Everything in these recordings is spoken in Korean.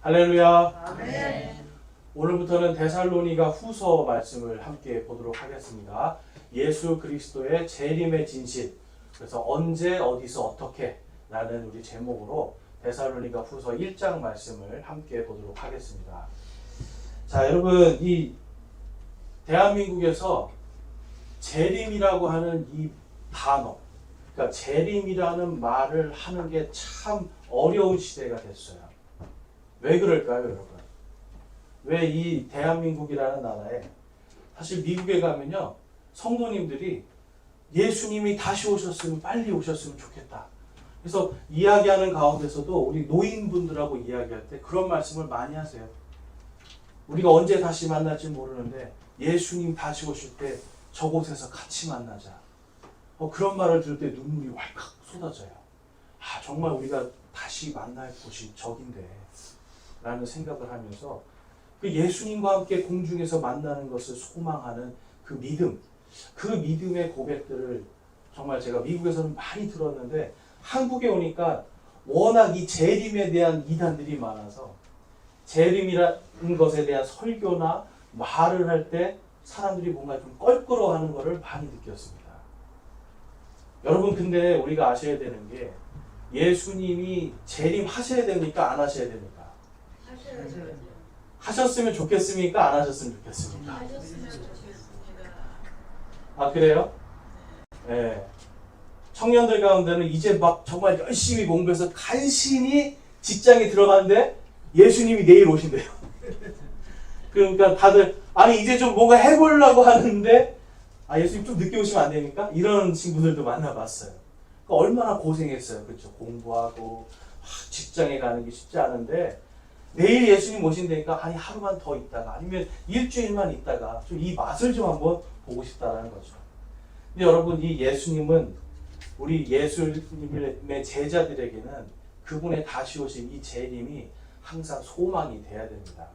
할렐루야. 아멘. 오늘부터는 데살로니가 후서 말씀을 함께 보도록 하겠습니다. 예수 그리스도의 재림의 진실. 그래서 언제 어디서 어떻게 라는 우리 제목으로 데살로니가 후서 1장 말씀을 함께 보도록 하겠습니다. 자, 여러분, 이 대한민국에서 재림이라고 하는 이 단어, 그러니까 재림이라는 말을 하는 게 참 어려운 시대가 됐어요. 왜 그럴까요, 여러분? 왜 이 대한민국이라는 나라에, 사실 미국에 가면요, 성도님들이 예수님이 다시 오셨으면 빨리 오셨으면 좋겠다. 그래서 이야기하는 가운데서도 우리 노인분들하고 이야기할 때 그런 말씀을 많이 하세요. 우리가 언제 다시 만날지 모르는데 예수님 다시 오실 때 저곳에서 같이 만나자. 그런 말을 들을 때 눈물이 왈칵 쏟아져요. 아, 정말 우리가 다시 만날 곳이 저긴데 라는 생각을 하면서 그 예수님과 함께 공중에서 만나는 것을 소망하는 그 믿음, 그 믿음의 고백들을 정말 제가 미국에서는 많이 들었는데 한국에 오니까 워낙 이 재림에 대한 이단들이 많아서 재림이라는 것에 대한 설교나 말을 할 때 사람들이 뭔가 좀 껄끄러워하는 것을 많이 느꼈습니다. 여러분, 근데 우리가 아셔야 되는 게 예수님이 재림하셔야 됩니까? 안 하셔야 됩니까? 하셨으면 좋겠습니까? 안 하셨으면 좋겠습니까? 하셨으면 좋겠습니다. 아, 그래요? 네. 청년들 가운데는 이제 막 정말 열심히 공부해서 간신히 직장에 들어가는데 예수님이 내일 오신대요. 그러니까 다들 아니 이제 좀 뭔가 해보려고 하는데 예수님 좀 늦게 오시면 안 됩니까? 이런 친구들도 만나봤어요. 그러니까 얼마나 고생했어요. 그렇죠? 공부하고 직장에 가는 게 쉽지 않은데 내일 예수님 오신다니까 아니 하루만 더 있다가 아니면 일주일만 있다가 좀 이 맛을 좀 한번 보고 싶다는 거죠. 근데 여러분, 이 예수님은 우리 예수님의 제자들에게는 그분의 다시 오신 이 재림이 항상 소망이 돼야 됩니다.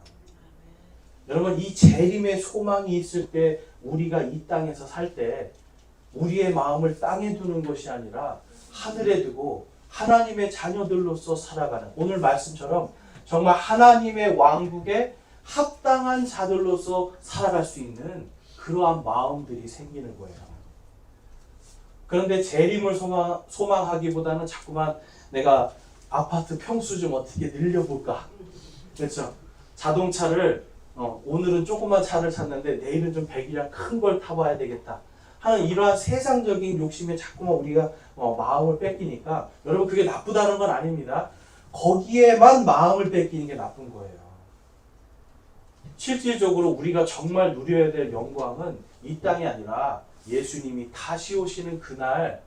여러분, 이 재림의 소망이 있을 때 우리가 이 땅에서 살 때 우리의 마음을 땅에 두는 것이 아니라 하늘에 두고 하나님의 자녀들로서 살아가는, 오늘 말씀처럼 정말 하나님의 왕국에 합당한 자들로서 살아갈 수 있는 그러한 마음들이 생기는 거예요. 그런데 재림을 소망하기보다는 자꾸만 내가 아파트 평수 좀 어떻게 늘려볼까? 그렇죠? 자동차를 오늘은 조그만 차를 샀는데 내일은 좀 배기량 큰 걸 타봐야 되겠다 하는 이러한 세상적인 욕심에 자꾸만 우리가 마음을 뺏기니까, 여러분, 그게 나쁘다는 건 아닙니다. 거기에만 마음을 뺏기는 게 나쁜 거예요. 실질적으로 우리가 정말 누려야 될 영광은 이 땅이 아니라 예수님이 다시 오시는 그날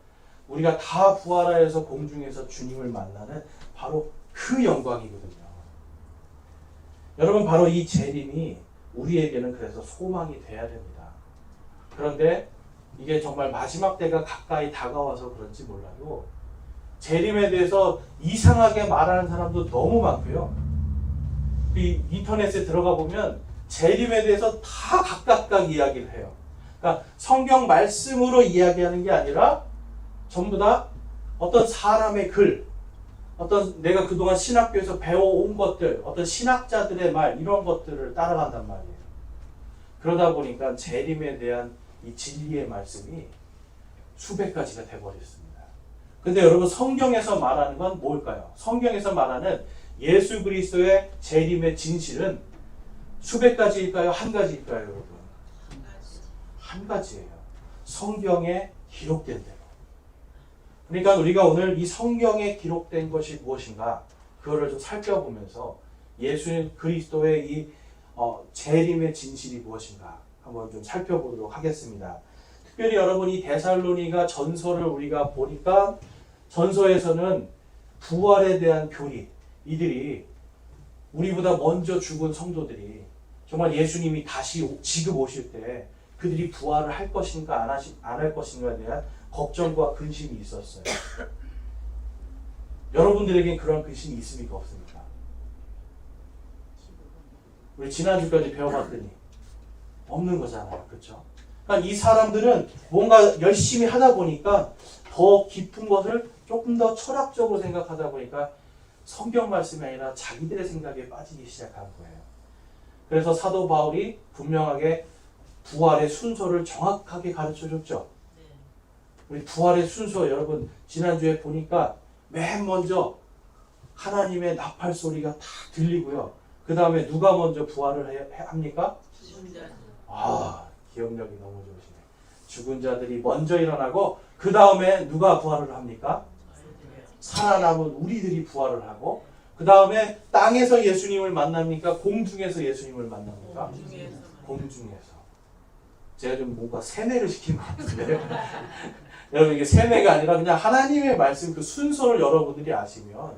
우리가 다 부활하여서 공중에서 주님을 만나는 바로 그 영광이거든요. 여러분, 바로 이 재림이 우리에게는 그래서 소망이 돼야 됩니다. 그런데 이게 정말 마지막 때가 가까이 다가와서 그런지 몰라도 재림에 대해서 이상하게 말하는 사람도 너무 많고요. 이 인터넷에 들어가 보면 재림에 대해서 다 각각 이야기를 해요. 그러니까 성경 말씀으로 이야기하는 게 아니라 전부 다 어떤 사람의 글, 어떤 내가 그동안 신학교에서 배워온 것들, 어떤 신학자들의 말, 이런 것들을 따라간단 말이에요. 그러다 보니까 재림에 대한 이 진리의 말씀이 수백 가지가 돼버렸습니다. 근데 여러분, 성경에서 말하는 건 뭘까요? 성경에서 말하는 예수 그리스도의 재림의 진실은 수백 가지일까요? 한 가지일까요, 여러분? 한 가지예요. 성경에 기록된 대로. 그러니까 우리가 오늘 이 성경에 기록된 것이 무엇인가, 그거를 좀 살펴보면서 예수 그리스도의 이 재림의 진실이 무엇인가 한번 좀 살펴보도록 하겠습니다. 특별히 여러분, 이 데살로니가 전서를 우리가 보니까 전서에서는 부활에 대한 교리, 이들이 우리보다 먼저 죽은 성도들이 정말 예수님이 다시 지금 오실 때 그들이 부활을 할 것인가 안 할 것인가에 대한 걱정과 근심이 있었어요. 여러분들에겐 그런 근심이 있습니까? 없습니까? 우리 지난주까지 배워봤더니 없는 거잖아요. 그렇죠? 그러니까 이 사람들은 뭔가 열심히 하다 보니까 더 깊은 것을 조금 더 철학적으로 생각하다 보니까 성경 말씀이 아니라 자기들의 생각에 빠지기 시작한 거예요. 그래서 사도 바울이 분명하게 부활의 순서를 정확하게 가르쳐줬죠. 우리 부활의 순서 여러분 지난주에 보니까 맨 먼저 하나님의 나팔 소리가 다 들리고요. 그 다음에 누가 먼저 부활을 합니까? 기억력이 너무 좋으시네. 죽은 자들이 먼저 일어나고 그 다음에 누가 부활을 합니까? 살아남은 우리들이 부활을 하고 그 다음에 땅에서 예수님을 만납니까? 공중에서 예수님을 만납니까? 공중에서. 제가 좀 뭔가 세뇌를 시킨 것 같은데 여러분 이게 세뇌가 아니라 그냥 하나님의 말씀 그 순서를 여러분들이 아시면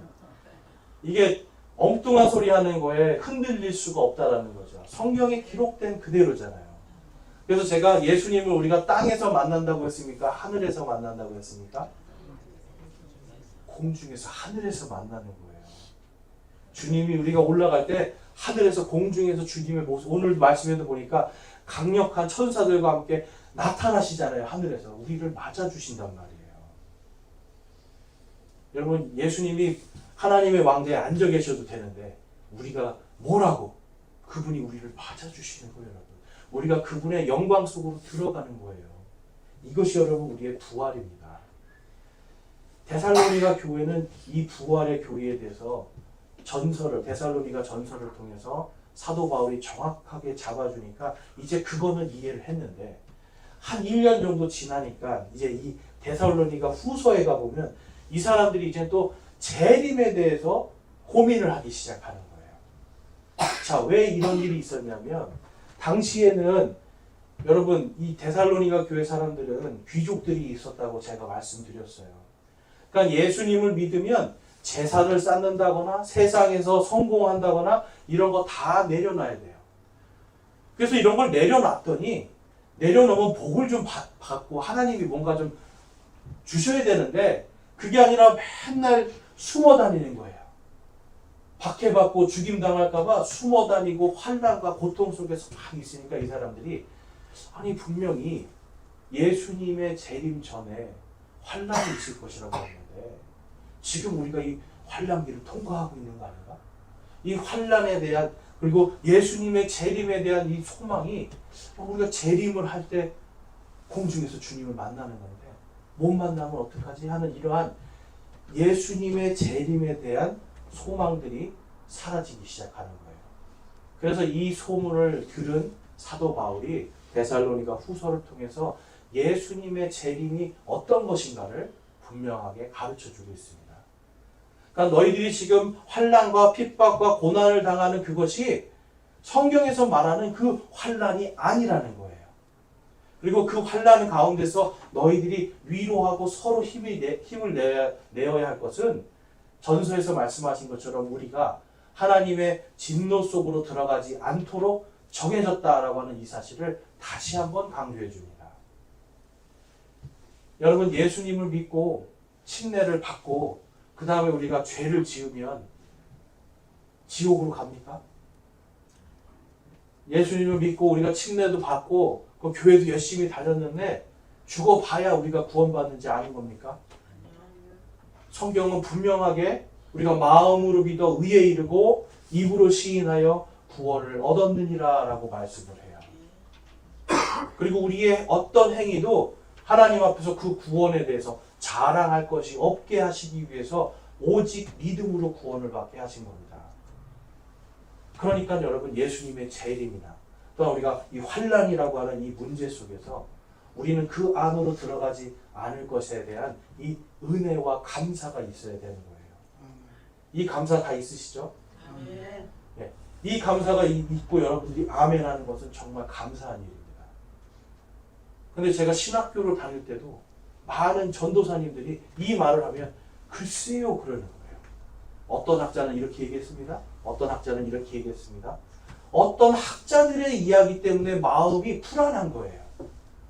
이게 엉뚱한 소리 하는 거에 흔들릴 수가 없다라는 거죠. 성경에 기록된 그대로잖아요. 그래서 제가 예수님을 우리가 땅에서 만난다고 했습니까? 하늘에서 만난다고 했습니까? 공중에서 하늘에서 만나는 거예요. 주님이 우리가 올라갈 때 하늘에서 공중에서 주님의 모습 오늘 말씀에도 보니까 강력한 천사들과 함께 나타나시잖아요. 하늘에서 우리를 맞아주신단 말이에요. 여러분 예수님이 하나님의 왕좌에 앉아 계셔도 되는데 우리가 뭐라고 그분이 우리를 맞아주시는 거예요. 여러분. 우리가 그분의 영광 속으로 들어가는 거예요. 이것이 여러분 우리의 부활입니다. 데살로니가 교회는 이 부활의 교리에 대해서 데살로니가 전설을 통해서 사도 바울이 정확하게 잡아주니까 이제 그거는 이해를 했는데 한 1년 정도 지나니까 이제 이 데살로니가 후서에 가보면 이 사람들이 이제 또 재림에 대해서 고민을 하기 시작하는 거예요. 자, 왜 이런 일이 있었냐면 당시에는 여러분 이 데살로니가 교회 사람들은 귀족들이 있었다고 제가 말씀드렸어요. 그러니까 예수님을 믿으면 재산을 쌓는다거나 세상에서 성공한다거나 이런 거 다 내려놔야 돼요. 그래서 이런 걸 내려놨더니 내려놓으면 복을 좀 받고 하나님이 뭔가 좀 주셔야 되는데 그게 아니라 맨날 숨어 다니는 거예요. 박해받고 죽임당할까봐 숨어 다니고 환난과 고통 속에서 막 있으니까 이 사람들이 아니 분명히 예수님의 재림 전에 환난이 있을 것이라고 했는데 지금 우리가 이 환난기를 통과하고 있는 거 아닌가? 이 환난에 대한 그리고 예수님의 재림에 대한 이 소망이 우리가 재림을 할 때 공중에서 주님을 만나는 건데 못 만나면 어떡하지 하는 이러한 예수님의 재림에 대한 소망들이 사라지기 시작하는 거예요. 그래서 이 소문을 들은 사도 바울이 데살로니가 후서를 통해서 예수님의 재림이 어떤 것인가를 분명하게 가르쳐주고 있습니다. 그러니까 너희들이 지금 환난과 핍박과 고난을 당하는 그것이 성경에서 말하는 그 환난이 아니라는 거예요. 그리고 그 환난 가운데서 너희들이 위로하고 서로 힘을 내어야 할 것은 전서에서 말씀하신 것처럼 우리가 하나님의 진노 속으로 들어가지 않도록 정해졌다라고 하는 이 사실을 다시 한번 강조해 줍니다. 여러분 예수님을 믿고 침례를 받고 그 다음에 우리가 죄를 지으면 지옥으로 갑니까? 예수님을 믿고 우리가 침례도 받고 그 교회도 열심히 다녔는데 죽어봐야 우리가 구원받는지 아는 겁니까? 성경은 분명하게 우리가 마음으로 믿어 의에 이르고 입으로 시인하여 구원을 얻었느니라 라고 말씀을 해요. 그리고 우리의 어떤 행위도 하나님 앞에서 그 구원에 대해서 자랑할 것이 없게 하시기 위해서 오직 믿음으로 구원을 받게 하신 겁니다. 그러니까 여러분 예수님의 재림이나 또한 우리가 이 환난이라고 하는 이 문제 속에서 우리는 그 안으로 들어가지 않을 것에 대한 이 은혜와 감사가 있어야 되는 거예요. 이 감사 다 있으시죠? 네. 이 감사가 있고 여러분들이 아멘 하는 것은 정말 감사한 일입니다. 근데 제가 신학교를 다닐 때도 많은 전도사님들이 이 말을 하면 글쎄요 그러는 거예요. 어떤 학자는 이렇게 얘기했습니다. 어떤 학자는 이렇게 얘기했습니다. 어떤 학자들의 이야기 때문에 마음이 불안한 거예요.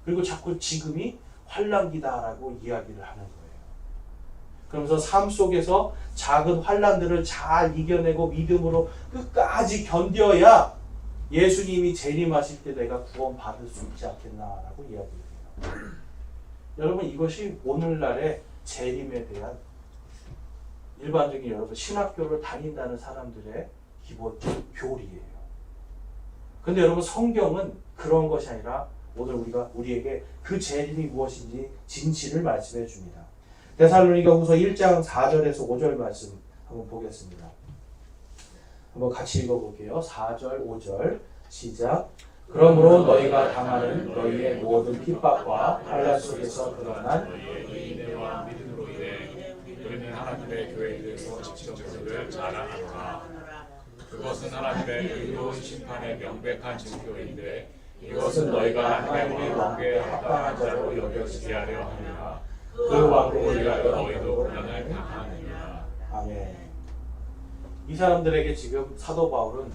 그리고 자꾸 지금이 환난기다라고 이야기를 하는 거예요. 그러면서 삶 속에서 작은 환난들을 잘 이겨내고 믿음으로 끝까지 견뎌야 예수님이 재림하실 때 내가 구원받을 수 있지 않겠나라고 이야기해요. 여러분 이것이 오늘날의 재림에 대한 일반적인 여러분 신학교를 다닌다는 사람들의 기본 교리예요. 근데 여러분 성경은 그런 것이 아니라 오늘 우리에게 그 재림이 무엇인지 진실을 말씀해 줍니다. 데살로니가 후서 1장 4절에서 5절 말씀 한번 보겠습니다. 한번 같이 읽어볼게요. 4절 5절 시작. 그러므로 너희가 당하는 너희의 모든 핍박과 환난 속에서 드러난 너희의 인내와 믿음으로 인해 너희는 하나님의 교회에서 직접 그를 자랑하노라. 그것은 하나님의 의로운 심판의 명백한 증거인데 이것은 너희가 하나님의 왕국에 합당한 자로 여겨지게 하려 함이라. 그 왕국을 위하여 너희도 고난을 당하느니라. 아멘. 이 사람들에게 지금 사도 바울은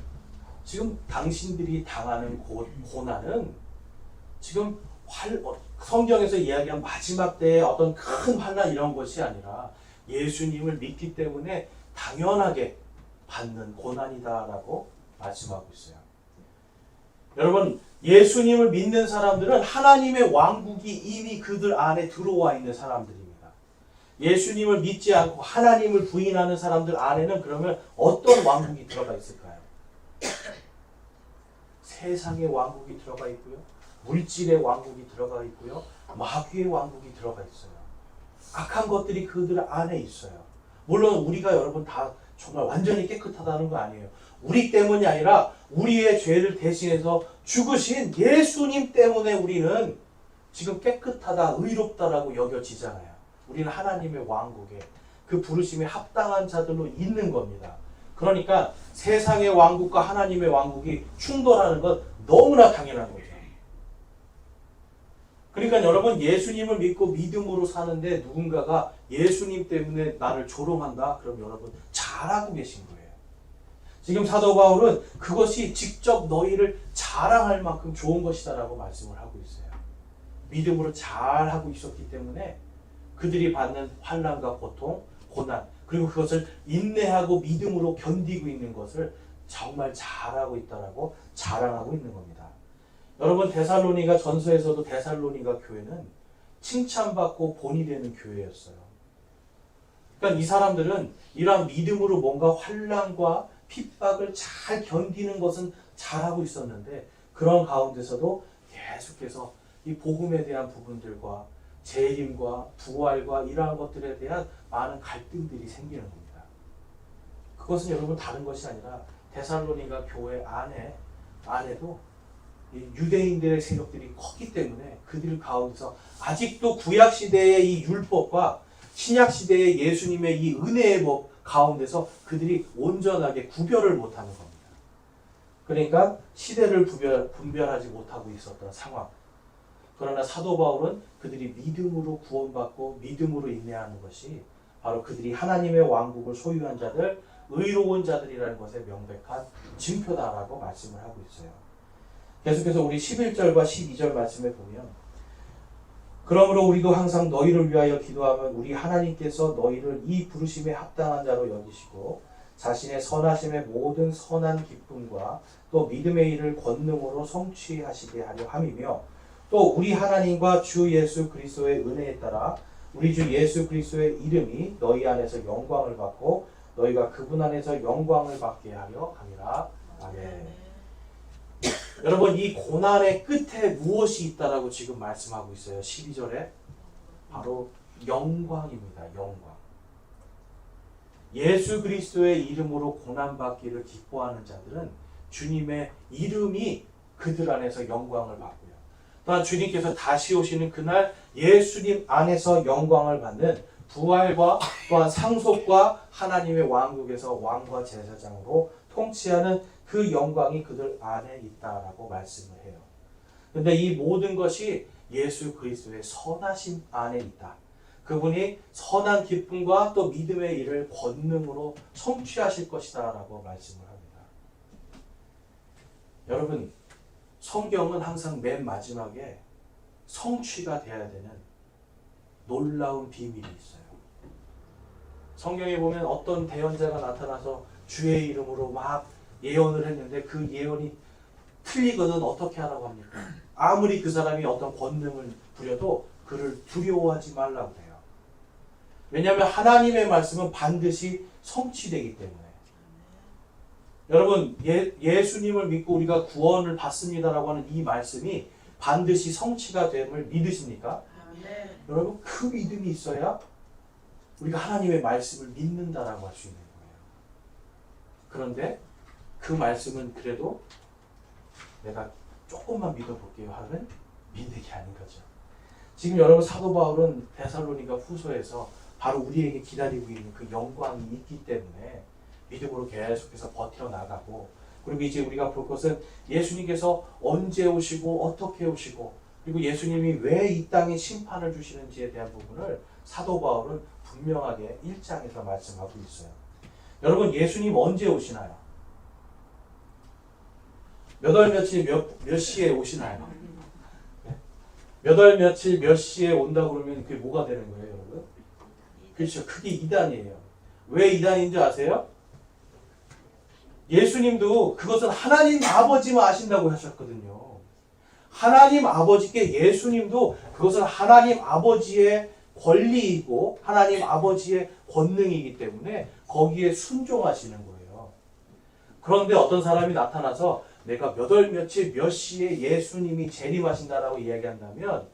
지금 당신들이 당하는 고난은 지금 성경에서 이야기한 마지막 때의 어떤 큰 환난 이런 것이 아니라 예수님을 믿기 때문에 당연하게 받는 고난이다라고 말씀하고 있어요. 여러분, 예수님을 믿는 사람들은 하나님의 왕국이 이미 그들 안에 들어와 있는 사람들입니다. 예수님을 믿지 않고 하나님을 부인하는 사람들 안에는 그러면 어떤 왕국이 들어가 있을까요? 세상의 왕국이 들어가 있고요. 물질의 왕국이 들어가 있고요. 마귀의 왕국이 들어가 있어요. 악한 것들이 그들 안에 있어요. 물론 우리가 여러분 다 정말 완전히 깨끗하다는 거 아니에요. 우리 때문이 아니라 우리의 죄를 대신해서 죽으신 예수님 때문에 우리는 지금 깨끗하다, 의롭다라고 여겨지잖아요. 우리는 하나님의 왕국에 그 부르심에 합당한 자들로 있는 겁니다. 그러니까 세상의 왕국과 하나님의 왕국이 충돌하는 건 너무나 당연한 거죠. 그러니까 여러분 예수님을 믿고 믿음으로 사는데 누군가가 예수님 때문에 나를 조롱한다? 그럼 여러분 잘하고 계신 거예요. 지금 사도 바울은 그것이 직접 너희를 자랑할 만큼 좋은 것이다라고 말씀을 하고 있어요. 믿음으로 잘하고 있었기 때문에 그들이 받는 환난과 고통, 고난, 그리고 그것을 인내하고 믿음으로 견디고 있는 것을 정말 잘하고 있다라고 자랑하고 있는 겁니다. 여러분 데살로니가 전서에서도 데살로니가 교회는 칭찬받고 본이 되는 교회였어요. 그러니까 이 사람들은 이러한 믿음으로 뭔가 환난과 핍박을 잘 견디는 것은 잘하고 있었는데 그런 가운데서도 계속해서 이 복음에 대한 부분들과 재림과 부활과 이러한 것들에 대한 많은 갈등들이 생기는 겁니다. 그것은 여러분 다른 것이 아니라 데살로니가 교회 안에도 유대인들의 세력들이 컸기 때문에 그들 가운데서 아직도 구약시대의 이 율법과 신약시대의 예수님의 이 은혜의 법 가운데서 그들이 온전하게 구별을 못하는 겁니다. 그러니까 시대를 분별하지 못하고 있었던 상황. 그러나 사도 바울은 그들이 믿음으로 구원받고 믿음으로 인내하는 것이 바로 그들이 하나님의 왕국을 소유한 자들, 의로운 자들이라는 것의 명백한 증표다라고 말씀을 하고 있어요. 계속해서 우리 11절과 12절 말씀에 보면 그러므로 우리도 항상 너희를 위하여 기도하면 우리 하나님께서 너희를 이 부르심에 합당한 자로 여기시고 자신의 선하심의 모든 선한 기쁨과 또 믿음의 일을 권능으로 성취하시게 하려 함이며 또 우리 하나님과 주 예수 그리스도의 은혜에 따라 우리 주 예수 그리스도의 이름이 너희 안에서 영광을 받고 너희가 그분 안에서 영광을 받게 하려 함이라. 아멘. 여러분 이 고난의 끝에 무엇이 있다라고 지금 말씀하고 있어요. 12절에 바로 영광입니다. 영광. 예수 그리스도의 이름으로 고난받기를 기뻐하는 자들은 주님의 이름이 그들 안에서 영광을 받고요. 또한 주님께서 다시 오시는 그날 예수님 안에서 영광을 받는 부활과 또한 상속과 하나님의 왕국에서 왕과 제사장으로 통치하는 그 영광이 그들 안에 있다라고 말씀을 해요. 그런데 이 모든 것이 예수 그리스도의 선하심 안에 있다. 그분이 선한 기쁨과 또 믿음의 일을 권능으로 성취하실 것이다 라고 말씀을 합니다. 여러분 성경은 항상 맨 마지막에 성취가 되어야 되는 놀라운 비밀이 있어요. 성경에 보면 어떤 대언자가 나타나서 주의 이름으로 막 예언을 했는데 그 예언이 틀리거든 어떻게 하라고 합니까? 아무리 그 사람이 어떤 권능을 부려도 그를 두려워하지 말라고 해요. 왜냐하면 하나님의 말씀은 반드시 성취되기 때문에. 여러분, 예수님을 믿고 우리가 구원을 받습니다라고 하는 이 말씀이 반드시 성취가 됨을 믿으십니까? 여러분, 그 믿음이 있어야 우리가 하나님의 말씀을 믿는다라고 할 수 있는 거예요. 그런데 그 말씀은 그래도 내가 조금만 믿어볼게요 하는 믿음이 아닌 거죠. 지금 여러분, 사도 바울은 데살로니가 후서에서 바로 우리에게 기다리고 있는 그 영광이 있기 때문에 믿음으로 계속해서 버텨나가고, 그리고 이제 우리가 볼 것은 예수님께서 언제 오시고 어떻게 오시고, 그리고 예수님이 왜 이 땅에 심판을 주시는지에 대한 부분을 사도 바울은 분명하게 1장에서 말씀하고 있어요. 여러분, 예수님 언제 오시나요? 몇 월 며칠 몇 시에 오시나요? 몇 월 며칠 몇 시에 온다고 그러면 그게 뭐가 되는 거예요, 여러분? 그렇죠. 그게 이단이에요. 왜 이단인지 아세요? 예수님도 그것은 하나님 아버지만 아신다고 하셨거든요. 하나님 아버지께 예수님도 그것은 하나님 아버지의 권리이고 하나님 아버지의 권능이기 때문에 거기에 순종하시는 거예요. 그런데 어떤 사람이 나타나서 내가 몇 월 며칠 몇 시에 예수님이 재림하신다라고 이야기한다면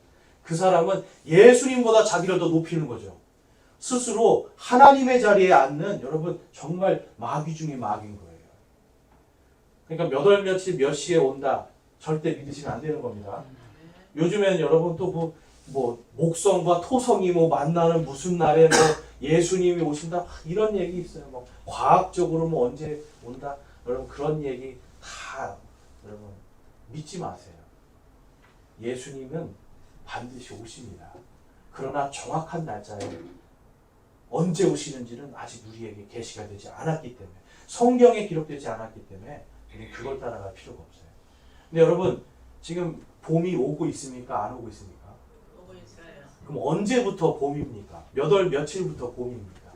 그 사람은 예수님보다 자기를 더 높이는 거죠. 스스로 하나님의 자리에 앉는, 여러분, 정말 마귀 중에 마귀인 거예요. 그러니까 몇 월 며칠 몇 시에 온다 절대 믿으시면 안 되는 겁니다. 요즘에는 여러분 또 뭐 목성과 토성이 뭐 만나는 무슨 날에 뭐 예수님이 오신다 이런 얘기 있어요. 뭐 과학적으로 뭐 언제 온다, 여러분 그런 얘기 다 여러분 믿지 마세요. 예수님은 반드시 오십니다. 그러나 정확한 날짜에 언제 오시는지는 아직 우리에게 계시가 되지 않았기 때문에, 성경에 기록되지 않았기 때문에 우리 그걸 따라갈 필요가 없어요. 근데 여러분, 지금 봄이 오고 있습니까? 안 오고 있습니까? 오고 있어요. 그럼 언제부터 봄입니까? 몇 월 며칠부터 봄입니까?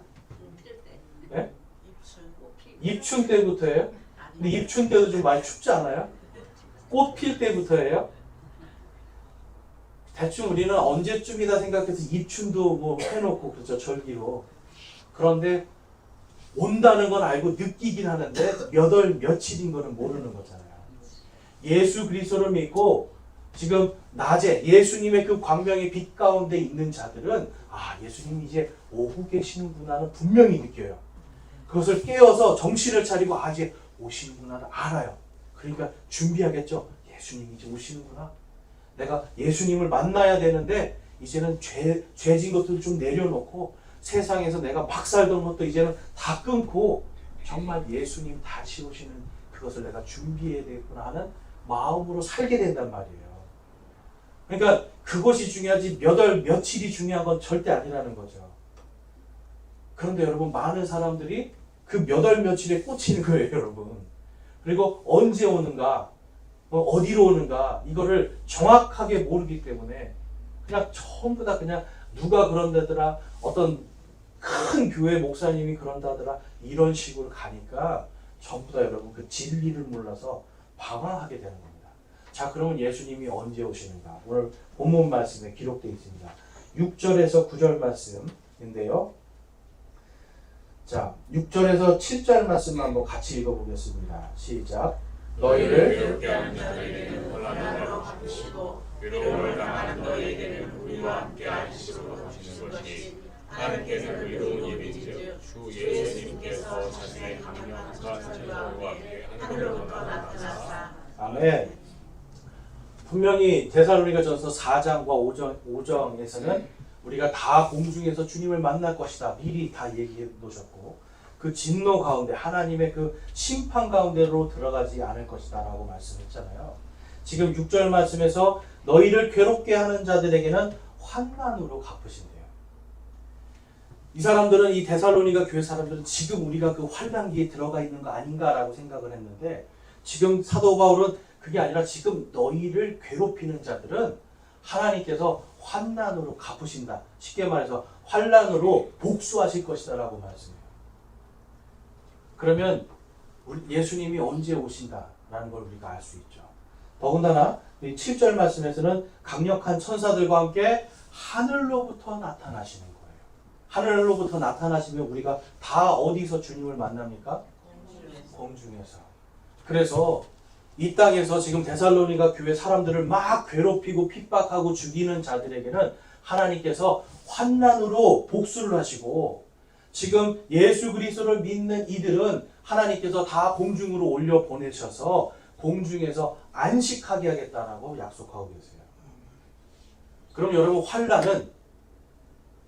네? 입춘 때부터예요? 근데 입춘 때도 좀 많이 춥지 않아요? 꽃 필 때부터예요? 대충 우리는 언제쯤이다 생각해서 입춘도 뭐 해놓고 그렇죠, 절기로. 그런데 온다는 건 알고 느끼긴 하는데 몇 월 며칠인 거는 모르는 거잖아요. 예수 그리스도를 믿고 지금 낮에 예수님의 그 광명의 빛 가운데 있는 자들은 아, 예수님이 이제 오고 계시는구나는 분명히 느껴요. 그것을 깨어서 정신을 차리고 아, 이제 오시는구나를 알아요. 그러니까 준비하겠죠. 예수님이 이제 오시는구나. 내가 예수님을 만나야 되는데 이제는 죄진 것들을 좀 내려놓고 세상에서 내가 막 살던 것도 이제는 다 끊고 정말 예수님 다시 오시는 그것을 내가 준비해야 되겠구나 하는 마음으로 살게 된단 말이에요. 그러니까 그것이 중요하지 몇 월 며칠이 중요한 건 절대 아니라는 거죠. 그런데 여러분, 많은 사람들이 그 몇 월 며칠에 꽂히는 거예요, 여러분. 그리고 언제 오는가, 어디로 오는가 이거를 정확하게 모르기 때문에 그냥 전부 다 그냥 누가 그런다더라, 어떤 큰 교회 목사님이 그런다더라 이런 식으로 가니까 전부 다 여러분 그 진리를 몰라서 방황하게 되는 겁니다. 자, 그러면 예수님이 언제 오시는가? 오늘 본문 말씀에 기록되어 있습니다. 6절에서 9절 말씀인데요. 자, 6절에서 7절 말씀 한번 같이 읽어보겠습니다. 시작. 너희를 괴롭게 하는 자들에게는 혼란을 받으시고 괴로움을 당하는 너희에게는 우리와 함께 안식으로 하시는 것이 하나님께서 의로운 일인즉 주 예수님께서 자신의 강력한 천사들과 함께 하늘로부터 나타나사. 아멘. 분명히 데살로니가전서 4장과 5장에서는 우리가 다 공중에서 주님을 만날 것이다 미리 다 얘기해 놓으셨고, 그 진노 가운데 하나님의 그 심판 가운데로 들어가지 않을 것이다 라고 말씀했잖아요. 지금 6절 말씀에서 너희를 괴롭게 하는 자들에게는 환난으로 갚으신대요. 이 사람들은, 이 데살로니가 교회 사람들은 지금 우리가 그 환난기에 들어가 있는 거 아닌가라고 생각을 했는데, 지금 사도 바울은 그게 아니라 지금 너희를 괴롭히는 자들은 하나님께서 환난으로 갚으신다. 쉽게 말해서 환난으로 복수하실 것이다 라고 말씀해요. 그러면 예수님이 언제 오신다라는 걸 우리가 알 수 있죠. 더군다나 7절 말씀에서는 강력한 천사들과 함께 하늘로부터 나타나시는 거예요. 하늘로부터 나타나시면 우리가 다 어디서 주님을 만납니까? 공중에서. 그래서 이 땅에서 지금 데살로니가 교회 사람들을 막 괴롭히고 핍박하고 죽이는 자들에게는 하나님께서 환난으로 복수를 하시고, 지금 예수 그리스도를 믿는 이들은 하나님께서 다 공중으로 올려 보내셔서 공중에서 안식하게 하겠다라고 약속하고 계세요. 그럼 여러분,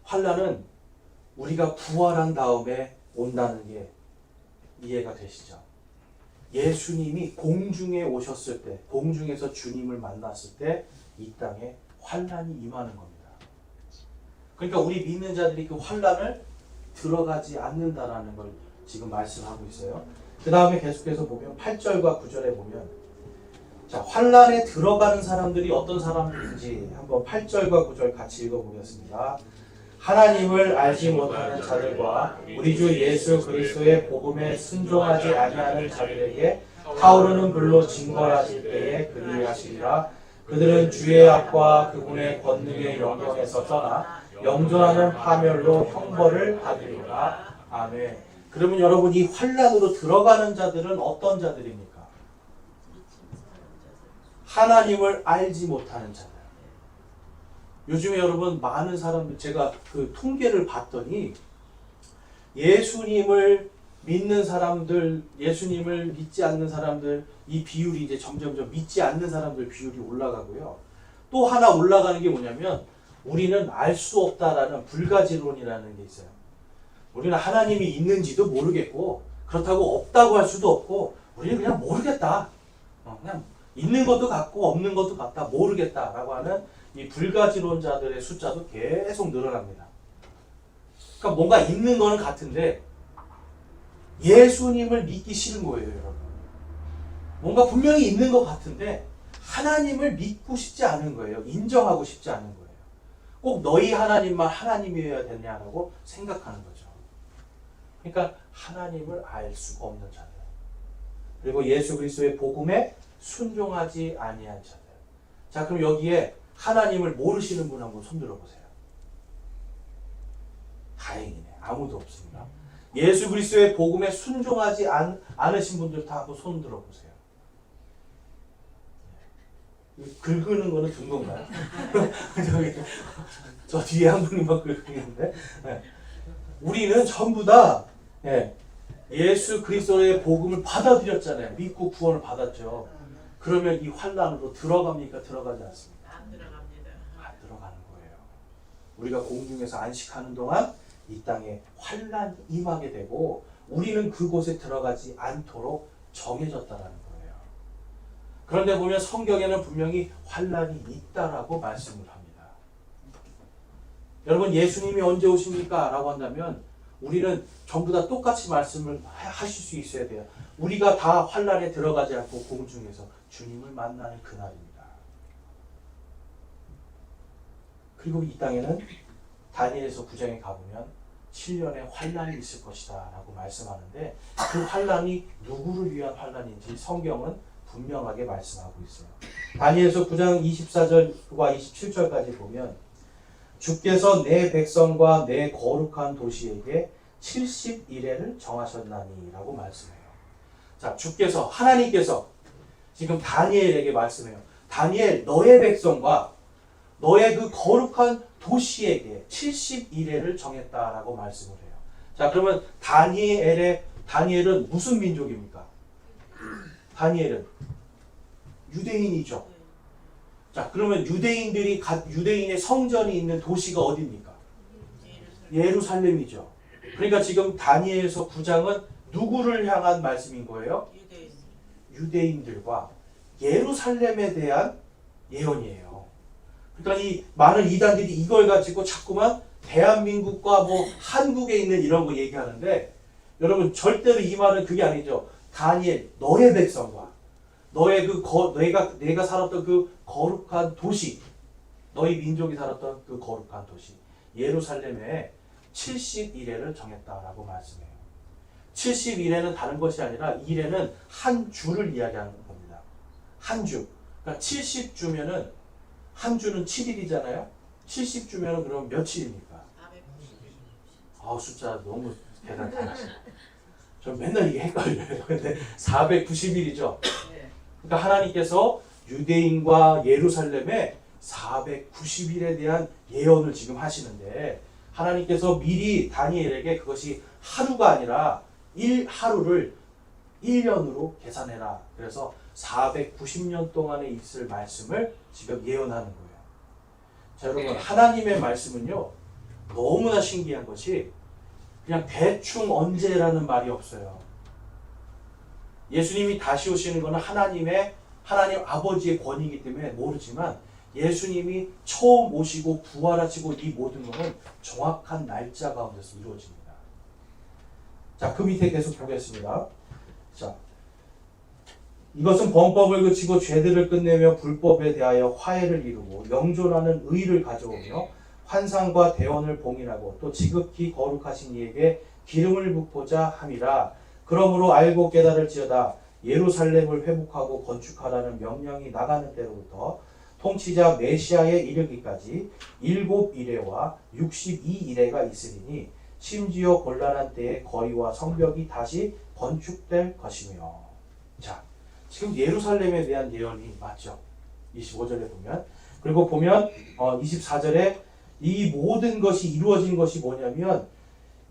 환난은 우리가 부활한 다음에 온다는 게 이해가 되시죠? 예수님이 공중에 오셨을 때, 공중에서 주님을 만났을 때 이 땅에 환난이 임하는 겁니다. 그러니까 우리 믿는 자들이 그 환난을 들어가지 않는다라는 걸 지금 말씀하고 있어요. 그 다음에 계속해서 보면 8절과 9절에 보면, 자, 환난에 들어가는 사람들이 어떤 사람들인지 한번 8절과 9절 같이 읽어보겠습니다. 하나님을 알지 못하는 자들과 우리 주 예수 그리스도의 복음에 순종하지 아니하는 자들에게 타오르는 불로 징벌하실 때에 그리하시리라. 그들은 주의 악과 그분의 권능의 영광에서 떠나 영존하는 파멸로 형벌을 받으리라. 아멘. 그러면 여러분, 이 환난으로 들어가는 자들은 어떤 자들입니까? 하나님을 알지 못하는 자들. 요즘에 여러분, 많은 사람들, 제가 그 통계를 봤더니 예수님을 믿는 사람들, 예수님을 믿지 않는 사람들, 이 비율이 이제 점점점 믿지 않는 사람들 비율이 올라가고요. 또 하나 올라가는 게 뭐냐면, 우리는 알 수 없다라는 불가지론이라는 게 있어요. 우리는 하나님이 있는지도 모르겠고, 그렇다고 없다고 할 수도 없고, 우리는 그냥 모르겠다. 그냥 있는 것도 같고 없는 것도 같다, 모르겠다라고 하는 이 불가지론자들의 숫자도 계속 늘어납니다. 그러니까 뭔가 있는 거는 같은데 예수님을 믿기 싫은 거예요, 여러분. 뭔가 분명히 있는 것 같은데 하나님을 믿고 싶지 않은 거예요. 인정하고 싶지 않은 거예요. 꼭 너희 하나님만 하나님이어야 되냐라고 생각하는 거죠. 그러니까 하나님을 알 수가 없는 자들, 그리고 예수 그리스도의 복음에 순종하지 아니한 자들. 자, 그럼 여기에 하나님을 모르시는 분 한번 손 들어보세요. 다행이네, 아무도 없습니다. 예수 그리스도의 복음에 순종하지 않으신 분들 다 한번 손 들어보세요. 긁는 거는 든 건가요? 저 뒤에 한 분이만 긁는데. 우리는 전부 다 예수 그리스도의 복음을 받아들였잖아요. 믿고 구원을 받았죠. 그러면 이 환난으로 들어갑니까? 들어가지 않습니까? 안 들어갑니다. 안 들어가는 거예요. 우리가 공중에서 안식하는 동안 이 땅에 환난이 임하게 되고, 우리는 그곳에 들어가지 않도록 정해졌다라는 거예요. 그런데 보면 성경에는 분명히 환난이 있다라고 말씀을 합니다. 여러분, 예수님이 언제 오십니까? 라고 한다면 우리는 전부 다 똑같이 말씀을 하실 수 있어야 돼요. 우리가 다 환난에 들어가지 않고 공중에서 주님을 만나는 그날입니다. 그리고 이 땅에는 다니엘서 9장에 가보면 7년의 환난이 있을 것이다 라고 말씀하는데, 그 환난이 누구를 위한 환난인지 성경은 분명하게 말씀하고 있어요. 다니엘서 9장 24절과 27절까지 보면, 주께서 내 백성과 내 거룩한 도시에게 70일회를 정하셨나니 라고 말씀해요. 자, 주께서, 하나님께서 지금 다니엘에게 말씀해요. 다니엘, 너의 백성과 너의 그 거룩한 도시에게 70일회를 정했다라고 말씀을 해요. 자, 그러면 다니엘은 무슨 민족입니까? 다니엘은 유대인이죠. 자, 그러면 유대인의 성전이 있는 도시가 어디입니까? 예루살렘이죠. 그러니까 지금 다니엘서 9장은 누구를 향한 말씀인 거예요? 유대인들과 예루살렘에 대한 예언이에요. 그러니까 이 많은 이단들이 이걸 가지고 자꾸만 대한민국과 뭐 한국에 있는 이런 거 얘기하는데, 여러분 절대로 이 말은 그게 아니죠. 다니엘, 너의 백성과 너의 내가 살았던 그 거룩한 도시, 너희 민족이 살았던 그 거룩한 도시 예루살렘에 70일회를 정했다라고 말씀해요. 70일회는 다른 것이 아니라, 일회는 한 주를 이야기하는 겁니다. 한 주. 그러니까 70주면은 한 주는 7일이잖아요. 70주면은 그럼 며칠입니까? 숫자 너무 계산 잘하시네. 저 맨날 이게 헷갈려요. 근데 490일이죠. 그러니까 하나님께서 유대인과 예루살렘에 490일에 대한 예언을 지금 하시는데 하나님께서 미리 다니엘에게 그것이 하루가 아니라 하루를 1년으로 계산해라. 그래서 490년 동안에 있을 말씀을 지금 예언하는 거예요. 자, 여러분, 하나님의 말씀은요, 너무나 신기한 것이 그냥 대충 언제라는 말이 없어요. 예수님이 다시 오시는 것은 하나님 아버지의 권위이기 때문에 모르지만 예수님이 처음 오시고 부활하시고 이 모든 것은 정확한 날짜 가운데서 이루어집니다. 자, 그 밑에 계속 보겠습니다. 자, 이것은 범법을 그치고 죄들을 끝내며 불법에 대하여 화해를 이루고 영존하는 의를 가져오며 환상과 대언을 봉인하고 또 지극히 거룩하신 이에게 기름을 붓고자 함이라. 그러므로 알고 깨달을지어다 예루살렘을 회복하고 건축하라는 명령이 나가는 때로부터 통치자 메시아에 이르기까지 7이레와 62이레가 있으리니 심지어 곤란한 때에 거리와 성벽이 다시 건축될 것이며. 자, 지금 예루살렘에 대한 예언이 맞죠? 25절에 보면. 그리고 보면 24절에 이 모든 것이 이루어진 것이 뭐냐면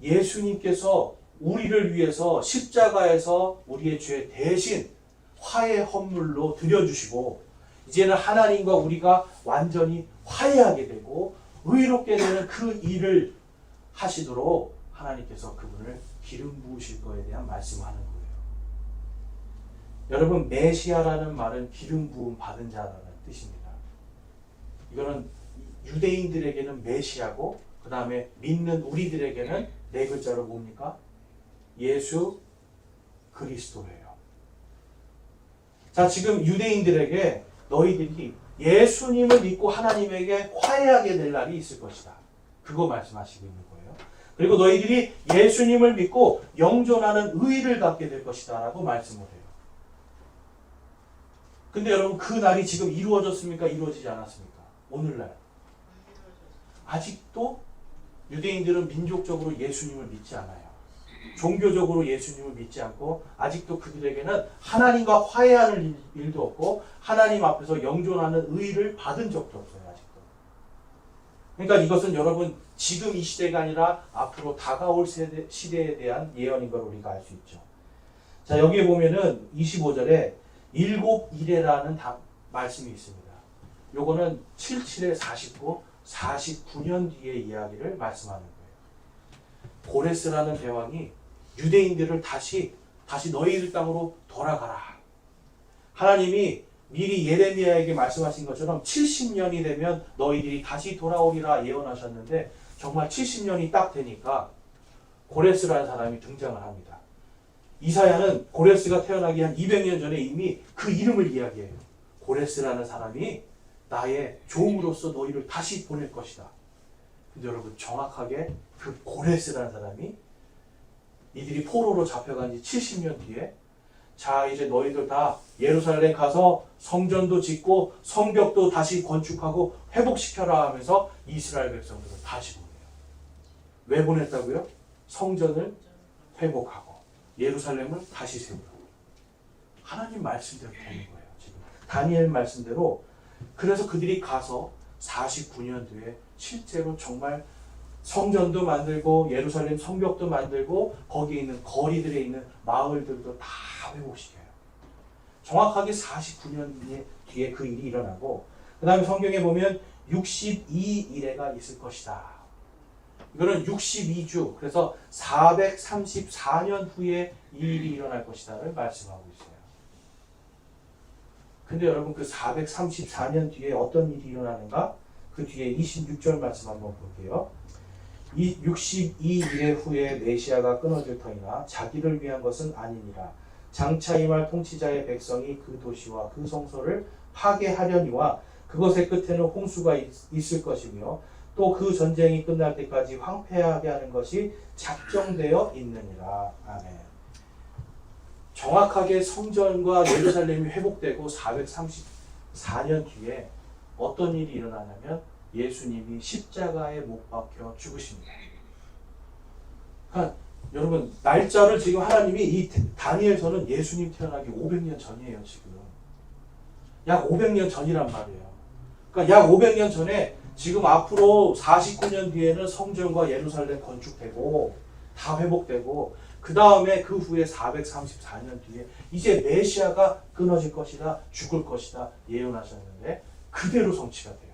예수님께서 우리를 위해서 십자가에서 우리의 죄 대신 화해 헌물로 드려주시고 이제는 하나님과 우리가 완전히 화해하게 되고 의롭게 되는 그 일을 하시도록 하나님께서 그분을 기름 부으실 거에 대한 말씀을 하는 거예요. 여러분, 메시아라는 말은 기름 부음 받은 자라는 뜻입니다. 이거는 유대인들에게는 메시아고 그 다음에 믿는 우리들에게는 네 글자로 뭡니까? 예수 그리스도예요. 자, 지금 유대인들에게 너희들이 예수님을 믿고 하나님에게 화해하게 될 날이 있을 것이다. 그거 말씀하시고 있는 거예요. 그리고 너희들이 예수님을 믿고 영존하는 의의를 갖게 될 것이다 라고 말씀을 해요. 근데 여러분, 그 날이 지금 이루어졌습니까? 이루어지지 않았습니까? 오늘날 아직도 유대인들은 민족적으로 예수님을 믿지 않아요. 종교적으로 예수님을 믿지 않고 아직도 그들에게는 하나님과 화해하는 일도 없고 하나님 앞에서 영존하는 의의를 받은 적도 없어요. 아직도. 그러니까 이것은 여러분 지금 이 시대가 아니라 앞으로 다가올 시대에 대한 예언인 걸 우리가 알 수 있죠. 자, 여기에 보면은 25절에 7이레라는 말씀이 있습니다. 요거는 77에 49, 49년 뒤의 이야기를 말씀하는 거예요. 고레스라는 대왕이 유대인들을 다시 너희들 땅으로 돌아가라. 하나님이 미리 예레미야에게 말씀하신 것처럼 70년이 되면 너희들이 다시 돌아오리라 예언하셨는데 정말 70년이 딱 되니까 고레스라는 사람이 등장을 합니다. 이사야는 고레스가 태어나기 한 200년 전에 이미 그 이름을 이야기해요. 고레스라는 사람이 나의 종으로서 너희를 다시 보낼 것이다. 근데 여러분 정확하게 그 고레스라는 사람이 이들이 포로로 잡혀간 지 70년 뒤에 자 이제 너희들 다 예루살렘 가서 성전도 짓고 성벽도 다시 건축하고 회복시켜라 하면서 이스라엘 백성들을 다시 보내요. 왜 보냈다고요? 성전을 회복하고 예루살렘을 다시 세우라고. 하나님 말씀대로 되는 거예요. 지금 다니엘 말씀대로. 그래서 그들이 가서 49년 뒤에 실제로 정말 성전도 만들고 예루살렘 성벽도 만들고 거기에 있는 거리들에 있는 마을들도 다 회복시켜요. 정확하게 49년 뒤에 그 일이 일어나고 그 다음에 성경에 보면 62일에가 있을 것이다. 이거는 62주 그래서 434년 후에 이 일이 일어날 것이다를 말씀하고 있어요. 근데 여러분 그 434년 뒤에 어떤 일이 일어나는가? 그 뒤에 26절 말씀 한번 볼게요. 이 62일 후에 메시아가 끊어질 터이나 자기를 위한 것은 아니니라. 장차 임할 통치자의 백성이 그 도시와 그 성소를 파괴하려니와 그것의 끝에는 홍수가 있을 것이며 또 그 전쟁이 끝날 때까지 황폐하게 하는 것이 작정되어 있느니라. 아멘. 정확하게 성전과 예루살렘이 회복되고 434년 뒤에 어떤 일이 일어나냐면 예수님이 십자가에 못 박혀 죽으십니다. 그러니까 여러분 날짜를 지금 하나님이 이 다니엘서는 예수님 태어나기 500년 전이에요. 지금 약 500년 전이란 말이에요. 그러니까 약 500년 전에 지금 앞으로 49년 뒤에는 성전과 예루살렘 건축되고 다 회복되고 그 다음에 그 후에 434년 뒤에 이제 메시아가 끊어질 것이다, 죽을 것이다 예언하셨는데 그대로 성취가 돼요.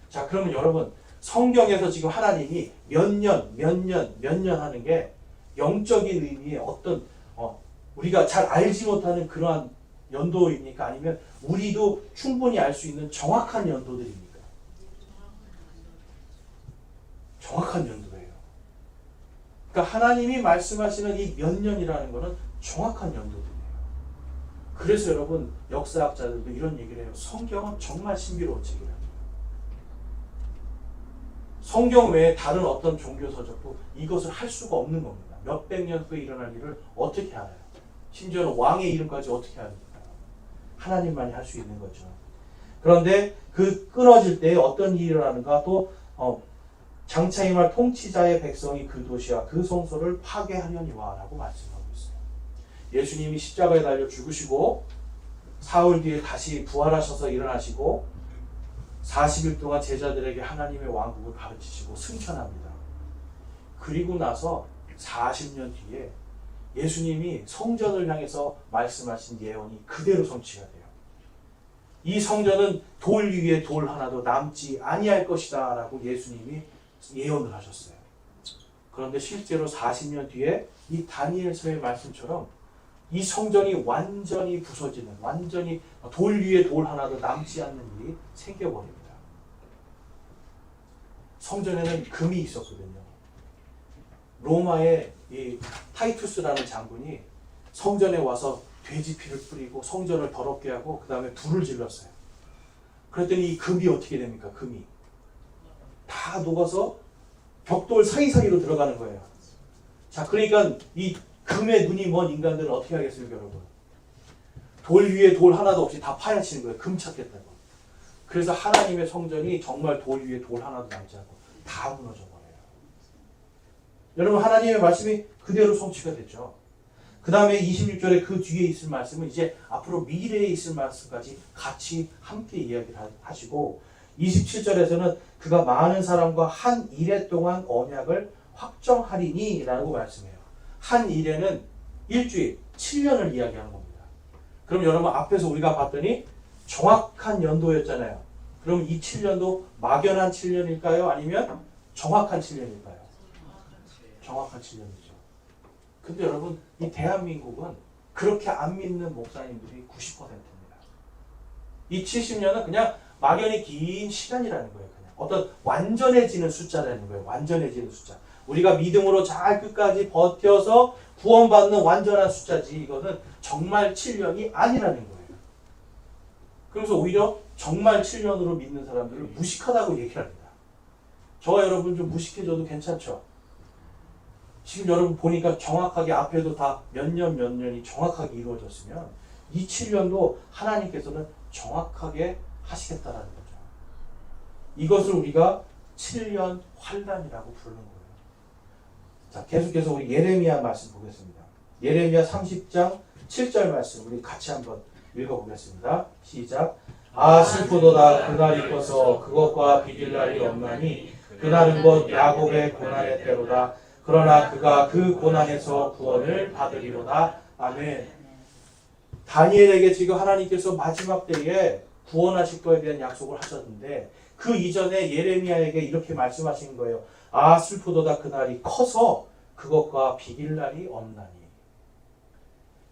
자, 그러면 여러분 성경에서 지금 하나님이 몇 년 하는 게 영적인 의미의 어떤 우리가 잘 알지 못하는 그러한 연도입니까? 아니면 우리도 충분히 알 수 있는 정확한 연도들입니까? 정확한 연도예요. 그러니까 하나님이 말씀하시는 이 몇 년이라는 것은 정확한 연도들이에요. 그래서 여러분 역사학자들도 이런 얘기를 해요. 성경은 정말 신비로운 책이라는 거예요. 성경 외에 다른 어떤 종교 서적도 이것을 할 수가 없는 겁니다. 몇백 년 후에 일어날 일을 어떻게 알아요? 심지어는 왕의 이름까지 어떻게 합니까? 하나님만이 할 수 있는 거죠. 그런데 그 끊어질 때 어떤 일이 일어나는가? 또 장차 임할 통치자의 백성이 그 도시와 그 성소를 파괴하려니와 라고 말씀하고 있어요. 예수님이 십자가에 달려 죽으시고 사흘 뒤에 다시 부활하셔서 일어나시고 40일 동안 제자들에게 하나님의 왕국을 가르치시고 승천합니다. 그리고 나서 40년 뒤에 예수님이 성전을 향해서 말씀하신 예언이 그대로 성취가 돼요. 이 성전은 돌 위에 돌 하나도 남지 아니할 것이다 라고 예수님이 예언을 하셨어요. 그런데 실제로 40년 뒤에 이 다니엘서의 말씀처럼 이 성전이 완전히 부서지는, 완전히 돌 위에 돌 하나도 남지 않는 일이 생겨버립니다. 성전에는 금이 있었거든요. 로마의 이 타이투스라는 장군이 성전에 와서 돼지 피를 뿌리고 성전을 더럽게 하고 그 다음에 불을 질렀어요. 그랬더니 이 금이 어떻게 됩니까? 금이 다 녹아서 벽돌 사이사이로 들어가는 거예요. 자, 그러니까 이 금에 눈이 먼 인간들은 어떻게 하겠습니까, 여러분? 돌 위에 돌 하나도 없이 다 파헤치는 거예요. 금 찾겠다고. 그래서 하나님의 성전이 정말 돌 위에 돌 하나도 남지 않고 다 무너져 버려요. 여러분, 하나님의 말씀이 그대로 성취가 됐죠. 그 다음에 26절에 그 뒤에 있을 말씀은 이제 앞으로 미래에 있을 말씀까지 같이 함께 이야기를 하시고 27절에서는 그가 많은 사람과 한 일해 동안 언약을 확정하리니 라고 말씀해요. 한 일해는 일주일, 7년을 이야기하는 겁니다. 그럼 여러분 앞에서 우리가 봤더니 정확한 연도였잖아요. 그럼 이 7년도 막연한 7년일까요? 아니면 정확한 7년일까요? 정확한 7년이죠. 근데 여러분 이 대한민국은 그렇게 안 믿는 목사님들이 90%입니다. 이 70년은 그냥 막연히 긴 시간이라는 거예요. 그냥 어떤 완전해지는 숫자라는 거예요. 완전해지는 숫자. 우리가 믿음으로 잘 끝까지 버텨서 구원받는 완전한 숫자지 이거는 정말 7년이 아니라는 거예요. 그래서 오히려 정말 7년으로 믿는 사람들을 무식하다고 얘기를 합니다. 저와 여러분 좀 무식해져도 괜찮죠? 지금 여러분 보니까 정확하게 앞에도 다 몇 년이 정확하게 이루어졌으면 이 7년도 하나님께서는 정확하게 하시겠다라는 거죠. 이것을 우리가 7년 환란이라고 부르는 거예요. 자, 계속해서 우리 예레미야 말씀 보겠습니다. 예레미야 30장 7절 말씀 우리 같이 한번 읽어보겠습니다. 시작. 아 슬프도다 그날이 커서 그것과 비길 날이 없나니 그날은 곧 야곱의 고난의 때로다. 그러나 그가 그 고난에서 구원을 받으리로다. 아멘. 다니엘에게 지금 하나님께서 마지막 때에 구원하실 거에 대한 약속을 하셨는데 그 이전에 예레미야에게 이렇게 말씀하신 거예요. 아 슬프도다 그날이 커서 그것과 비길 날이 없나니.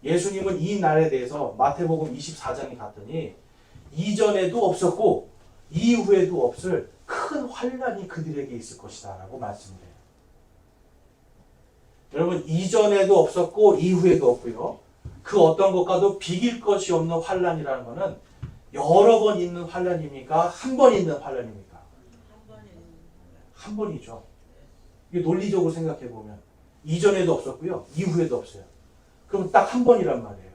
예수님은 이 날에 대해서 마태복음 24장에 갔더니 이전에도 없었고 이후에도 없을 큰 환란이 그들에게 있을 것이다 라고 말씀해요. 여러분 이전에도 없었고 이후에도 없고요. 그 어떤 것과도 비길 것이 없는 환란이라는 것은 여러 번 있는 환란입니까? 한 번 있는 환란입니까? 한 번이죠. 이게 논리적으로 생각해 보면 이전에도 없었고요. 이후에도 없어요. 그럼 딱 한 번이란 말이에요.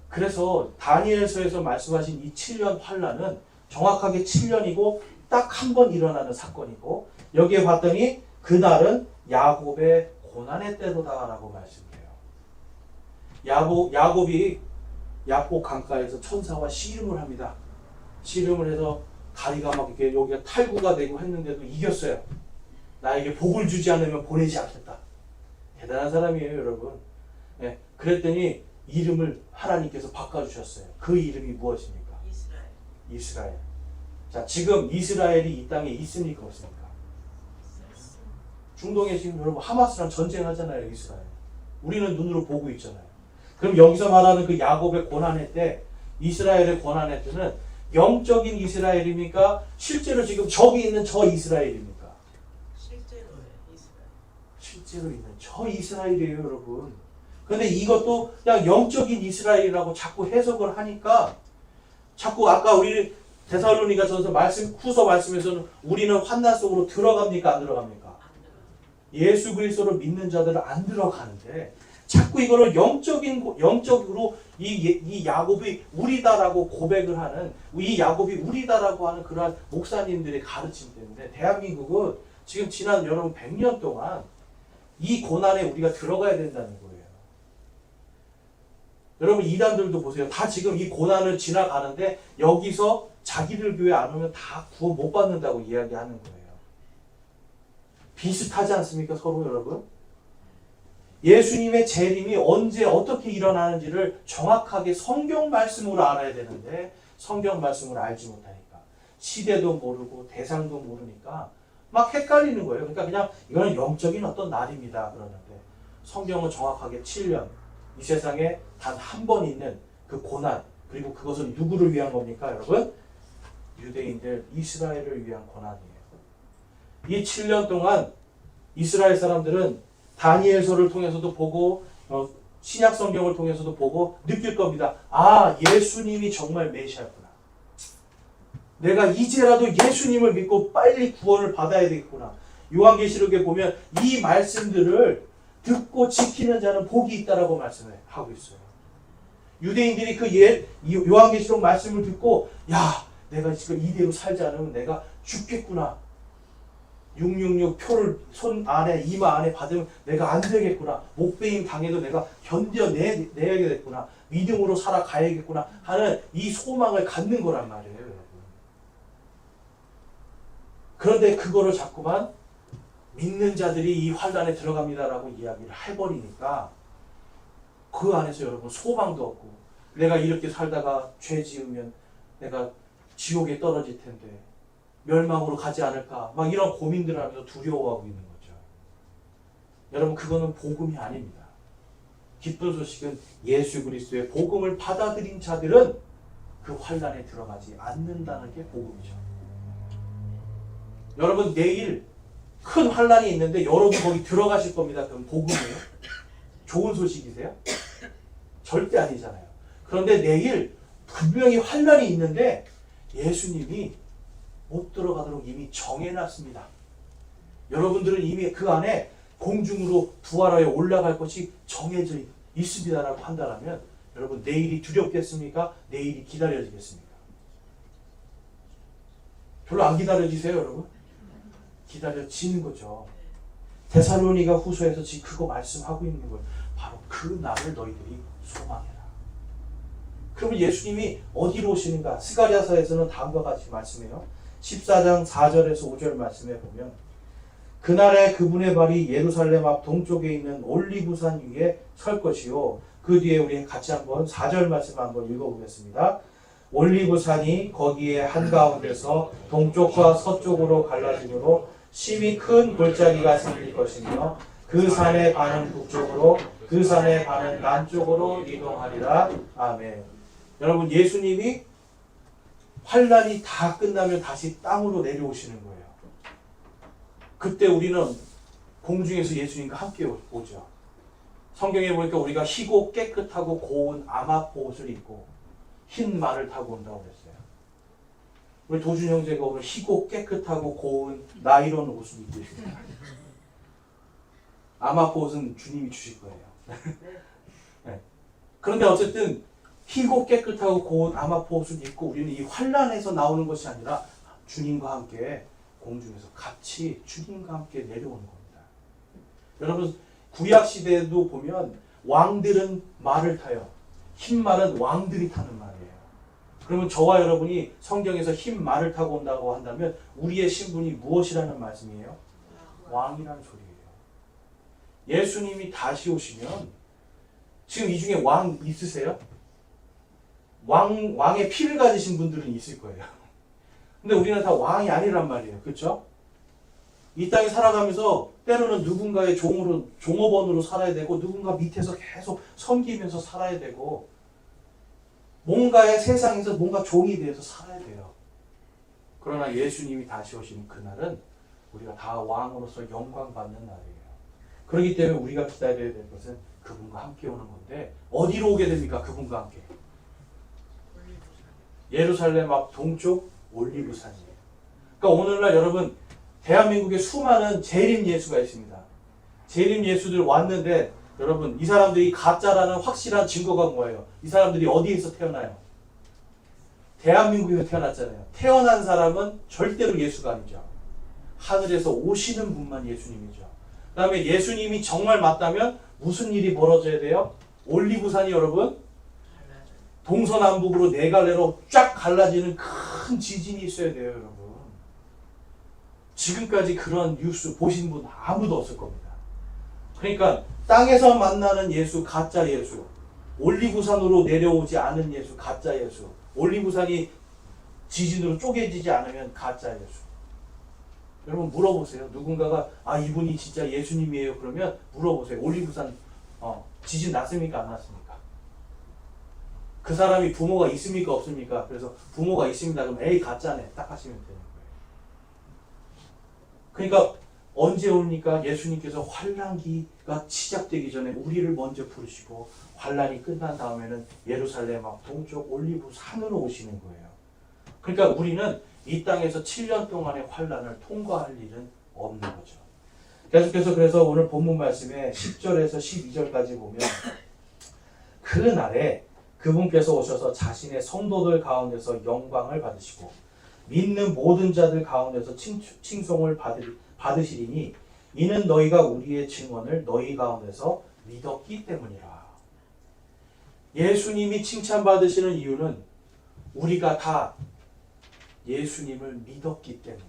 그래서 다니엘서에서 말씀하신 이 7년 환란은 정확하게 7년이고 딱 한 번 일어나는 사건이고 여기에 봤더니 그날은 야곱의 고난의 때로다라고 말씀해요. 야곱이 야복 강가에서 천사와 씨름을 합니다. 씨름을 해서 다리가 막 이렇게 여기가 탈구가 되고 했는데도 이겼어요. 나에게 복을 주지 않으면 보내지 않겠다. 대단한 사람이에요, 여러분. 네, 그랬더니 이름을 하나님께서 바꿔주셨어요. 그 이름이 무엇입니까? 이스라엘. 자, 지금 이스라엘이 이 땅에 있습니까, 없습니까? 중동에 지금 여러분 하마스랑 전쟁하잖아요, 이스라엘. 우리는 눈으로 보고 있잖아요. 그럼 여기서 말하는 그 야곱의 고난의 때, 이스라엘의 고난의 때는 영적인 이스라엘입니까? 실제로 지금 저기 있는 저 이스라엘입니까? 실제로 있는 저 이스라엘이에요, 여러분. 그런데 이것도 그냥 영적인 이스라엘이라고 자꾸 해석을 하니까 자꾸 아까 우리 데살로니가전서 후서 말씀에서는 우리는 환난 속으로 들어갑니까, 안 들어갑니까? 예수 그리스도를 믿는 자들은 안 들어가는데 자꾸 이거를 영적으로 이 야곱이 우리다라고 고백을 하는, 이 야곱이 우리다라고 하는 그러한 목사님들의 가르침 때문에 대한민국은 지금 지난 여러분 100년 동안 이 고난에 우리가 들어가야 된다는 거예요. 여러분 이단들도 보세요. 다 지금 이 고난을 지나가는데 여기서 자기들 교회 안 오면 다 구원 못 받는다고 이야기하는 거예요. 비슷하지 않습니까, 서로 여러분? 예수님의 재림이 언제 어떻게 일어나는지를 정확하게 성경 말씀으로 알아야 되는데 성경 말씀을 알지 못하니까 시대도 모르고 대상도 모르니까 막 헷갈리는 거예요. 그러니까 그냥 이거는 영적인 어떤 날입니다 그러는데 성경은 정확하게 7년 이 세상에 단 한 번 있는 그 고난, 그리고 그것은 누구를 위한 겁니까, 여러분? 유대인들, 이스라엘을 위한 고난이에요. 이 7년 동안 이스라엘 사람들은 다니엘서를 통해서도 보고 신약 성경을 통해서도 보고 느낄 겁니다. 아, 예수님이 정말 메시아구나. 내가 이제라도 예수님을 믿고 빨리 구원을 받아야 되겠구나. 요한계시록에 보면 이 말씀들을 듣고 지키는 자는 복이 있다라고 말씀을 하고 있어요. 유대인들이 그 요한계시록 말씀을 듣고 야, 내가 지금 이대로 살지 않으면 내가 죽겠구나. 666 표를 손 안에 이마 안에 받으면 내가 안 되겠구나. 목베임 당해도 내가 견뎌내야겠구나. 믿음으로 살아가야겠구나 하는 이 소망을 갖는 거란 말이에요, 여러분. 그런데 그거를 자꾸만 믿는 자들이 이 환난에 들어갑니다라고 이야기를 해버리니까 그 안에서 여러분 소망도 없고 내가 이렇게 살다가 죄 지으면 내가 지옥에 떨어질 텐데 멸망으로 가지 않을까 막 이런 고민들을 하면서 두려워하고 있는 거죠. 여러분 그거는 복음이 아닙니다. 기쁜 소식은 예수 그리스도의 복음을 받아들인 자들은 그 환난에 들어가지 않는다는 게 복음이죠. 여러분 내일 큰 환난이 있는데 여러분 거기 들어가실 겁니다. 그럼 복음이에요? 좋은 소식이세요? 절대 아니잖아요. 그런데 내일 분명히 환난이 있는데 예수님이 못 들어가도록 이미 정해놨습니다. 여러분들은 이미 그 안에 공중으로 부활하여 올라갈 것이 정해져 있습니다라고 한다면 여러분 내일이 두렵겠습니까? 내일이 기다려지겠습니까? 별로 안 기다려지세요, 여러분? 기다려지는 거죠. 데살로니가 후서에서 지금 그거 말씀하고 있는 거예요. 바로 그 날을 너희들이 소망해라. 그러면 예수님이 어디로 오시는가? 스가랴서에서는 다음과 같이 말씀해요. 14장 4절에서 5절 말씀에 보면 그날에 그분의 발이 예루살렘 앞 동쪽에 있는 올리브산 위에 설 것이요. 그 뒤에 우리 같이 한번 4절 말씀 한번 읽어보겠습니다. 올리브산이 거기에 한가운데서 동쪽과 서쪽으로 갈라지므로 심히 큰 골짜기가 생길 것이며 그 산의 반은 북쪽으로 그 산의 반은 남쪽으로 이동하리라. 아멘. 여러분 예수님이 환난이 다 끝나면 다시 땅으로 내려오시는 거예요. 그때 우리는 공중에서 예수님과 함께 오죠. 성경에 보니까 우리가 희고 깨끗하고 고운 아마포 옷을 입고 흰 말을 타고 온다고 그랬어요. 우리 도준 형제가 오늘 희고 깨끗하고 고운 나이론 옷을 입고 있습니다. 아마포 옷은 주님이 주실 거예요. 네. 그런데 어쨌든 희고 깨끗하고 고운 아마포 옷을 입고 우리는 이 환난에서 나오는 것이 아니라 주님과 함께 공중에서 같이 주님과 함께 내려오는 겁니다. 여러분 구약 시대에도 보면 왕들은 말을 타요. 흰 말은 왕들이 타는 말이에요. 그러면 저와 여러분이 성경에서 흰 말을 타고 온다고 한다면 우리의 신분이 무엇이라는 말씀이에요? 왕이라는 소리예요. 예수님이 다시 오시면 지금 이 중에 왕 있으세요? 왕의 피를 가지신 분들은 있을 거예요. 근데 우리는 다 왕이 아니란 말이에요. 그렇죠? 이 땅에 살아가면서 때로는 누군가의 종업원으로 살아야 되고 누군가 밑에서 계속 섬기면서 살아야 되고 뭔가의 세상에서 뭔가 종이 되어서 살아야 돼요. 그러나 예수님이 다시 오시는 그날은 우리가 다 왕으로서 영광 받는 날이에요. 그렇기 때문에 우리가 기다려야 될 것은 그분과 함께 오는 건데 어디로 오게 됩니까? 그분과 함께. 예루살렘 앞 동쪽 올리브산이에요. 그러니까 오늘날 여러분 대한민국에 수많은 재림 예수가 있습니다. 재림 예수들 왔는데 여러분 이 사람들이 가짜라는 확실한 증거가 뭐예요? 이 사람들이 어디에서 태어나요? 대한민국에서 태어났잖아요. 태어난 사람은 절대로 예수가 아니죠. 하늘에서 오시는 분만 예수님이죠. 그 다음에 예수님이 정말 맞다면 무슨 일이 벌어져야 돼요? 올리브산이 여러분 동서남북으로 네 갈래로 쫙 갈라지는 큰 지진이 있어야 돼요, 여러분. 지금까지 그런 뉴스 보신 분 아무도 없을 겁니다. 그러니까 땅에서 만나는 예수, 가짜 예수, 올리브산으로 내려오지 않은 예수, 가짜 예수, 올리브산이 지진으로 쪼개지지 않으면 가짜 예수. 여러분 물어보세요. 누군가가 이분이 진짜 예수님이에요. 그러면 물어보세요. 올리브산 지진 났습니까? 안 났습니까? 그 사람이 부모가 있습니까? 없습니까? 그래서 부모가 있습니다. 그럼 에이 가짜네. 딱 하시면 되는 거예요. 그러니까 언제 옵니까? 예수님께서 환란기가 시작되기 전에 우리를 먼저 부르시고 환란이 끝난 다음에는 예루살렘 앞 동쪽 올리브 산으로 오시는 거예요. 그러니까 우리는 이 땅에서 7년 동안의 환란을 통과할 일은 없는 거죠. 계속해서 그래서 오늘 본문 말씀에 10절에서 12절까지 보면 그 날에 그분께서 오셔서 자신의 성도들 가운데서 영광을 받으시고 믿는 모든 자들 가운데서 칭송을 받으시리니 이는 너희가 우리의 증언을 너희 가운데서 믿었기 때문이라. 예수님이 칭찬받으시는 이유는 우리가 다 예수님을 믿었기 때문에,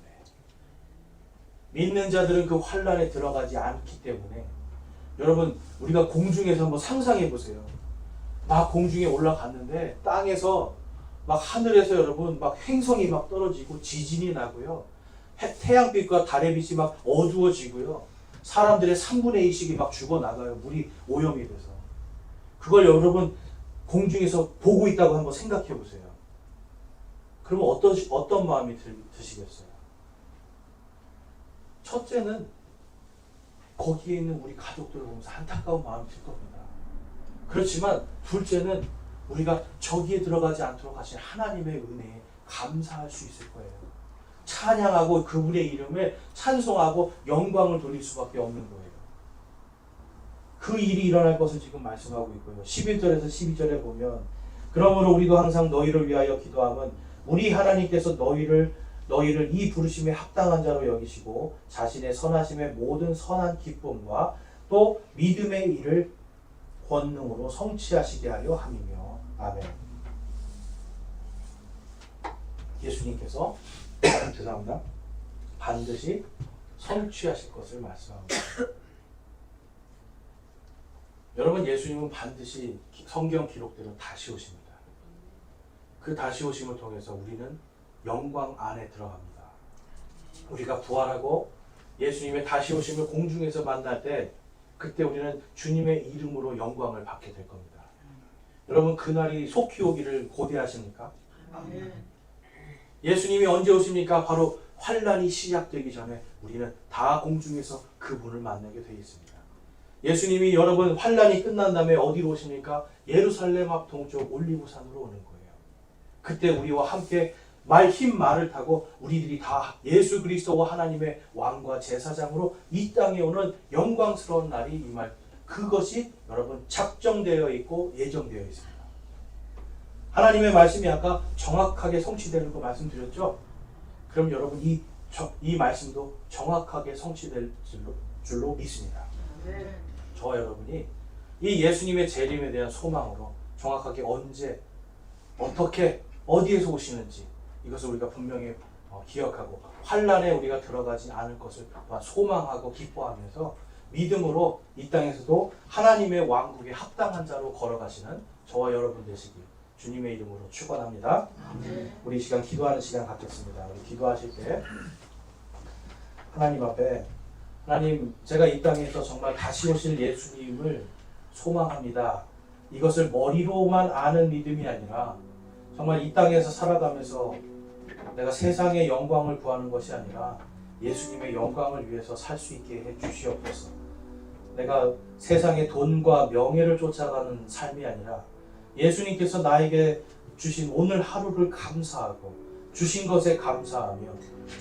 믿는 자들은 그 환란에 들어가지 않기 때문에. 여러분 우리가 공중에서 한번 상상해 보세요. 막 공중에 올라갔는데 땅에서 막 하늘에서 여러분 막 행성이 막 떨어지고 지진이 나고요. 태양빛과 달의 빛이 막 어두워지고요. 사람들의 3분의 2씩이 막 죽어나가요. 물이 오염이 돼서. 그걸 여러분 공중에서 보고 있다고 한번 생각해 보세요. 그러면 어떤 마음이 드시겠어요? 첫째는 거기에 있는 우리 가족들을 보면서 안타까운 마음이 들 겁니다. 그렇지만 둘째는 우리가 저기에 들어가지 않도록 하신 하나님의 은혜에 감사할 수 있을 거예요. 찬양하고 그분의 이름에 찬송하고 영광을 돌릴 수밖에 없는 거예요. 그 일이 일어날 것을 지금 말씀하고 있고요. 11절에서 12절에 보면 그러므로 우리도 항상 너희를 위하여 기도하면 우리 하나님께서 너희를 이 부르심에 합당한 자로 여기시고 자신의 선하심의 모든 선한 기쁨과 또 믿음의 일을 권능으로 성취하시게 하려 함이며. 아멘. 예수님께서 죄송합니다. 반드시 성취하실 것을 말씀합니다. 여러분 예수님은 반드시 성경 기록대로 다시 오십니다. 그 다시 오심을 통해서 우리는 영광 안에 들어갑니다. 우리가 부활하고 예수님의 다시 오심을 공중에서 만날 때 그때 우리는 주님의 이름으로 영광을 받게 될 겁니다. 여러분 그날이 속히 오기를 고대하십니까? 예수님이 언제 오십니까? 바로 환란이 시작되기 전에 우리는 다 공중에서 그분을 만나게 되어 있습니다. 예수님이 여러분 환란이 끝난 다음에 어디로 오십니까? 예루살렘 앞 동쪽 올리브산으로 오는 거예요. 그때 우리와 함께 흰 말을 타고 우리들이 다 예수 그리스도와 하나님의 왕과 제사장으로 이 땅에 오는 영광스러운 날이 임할, 그것이 여러분 작정되어 있고 예정되어 있습니다. 하나님의 말씀이 아까 정확하게 성취되는 거 말씀드렸죠? 그럼 여러분 이 말씀도 정확하게 성취될 줄로 믿습니다. 저와 여러분이 이 예수님의 재림에 대한 소망으로 정확하게 언제, 어떻게, 어디에서 오시는지 이것을 우리가 분명히 기억하고 환란에 우리가 들어가지 않을 것을 또한 소망하고 기뻐하면서 믿음으로 이 땅에서도 하나님의 왕국에 합당한 자로 걸어가시는 저와 여러분 되시길 주님의 이름으로 축원합니다. 우리 이 시간 기도하는 시간 갖겠습니다. 우리 기도하실 때 하나님 앞에, 하나님, 제가 이 땅에서 정말 다시 오실 예수님을 소망합니다. 이것을 머리로만 아는 믿음이 아니라 정말 이 땅에서 살아가면서 내가 세상의 영광을 구하는 것이 아니라 예수님의 영광을 위해서 살 수 있게 해 주시옵소서. 내가 세상의 돈과 명예를 쫓아가는 삶이 아니라 예수님께서 나에게 주신 오늘 하루를 감사하고 주신 것에 감사하며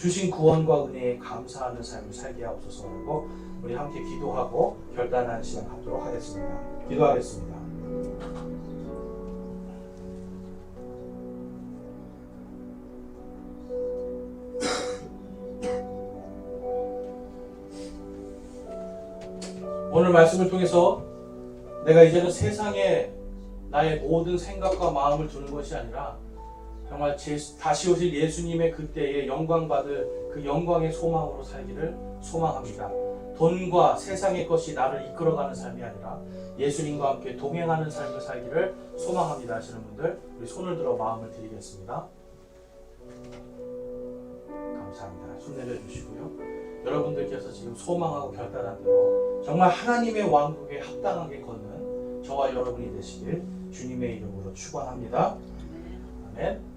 주신 구원과 은혜에 감사하는 삶을 살게 하옵소서라고 우리 함께 기도하고 결단하는 시간 갖도록 하겠습니다. 기도하겠습니다. 오늘 말씀을 통해서 내가 이제는 세상에 나의 모든 생각과 마음을 두는 것이 아니라 정말 다시 오실 예수님의 그때에 영광받을 그 영광의 소망으로 살기를 소망합니다. 돈과 세상의 것이 나를 이끌어가는 삶이 아니라 예수님과 함께 동행하는 삶을 살기를 소망합니다 하시는 분들, 우리 손을 들어 마음을 드리겠습니다. 감사합니다. 손 내려주시고요. 여러분들께서 지금 소망하고 결단한 대로 정말 하나님의 왕국에 합당하게 걷는 저와 여러분이 되시길 주님의 이름으로 축원합니다. 아멘.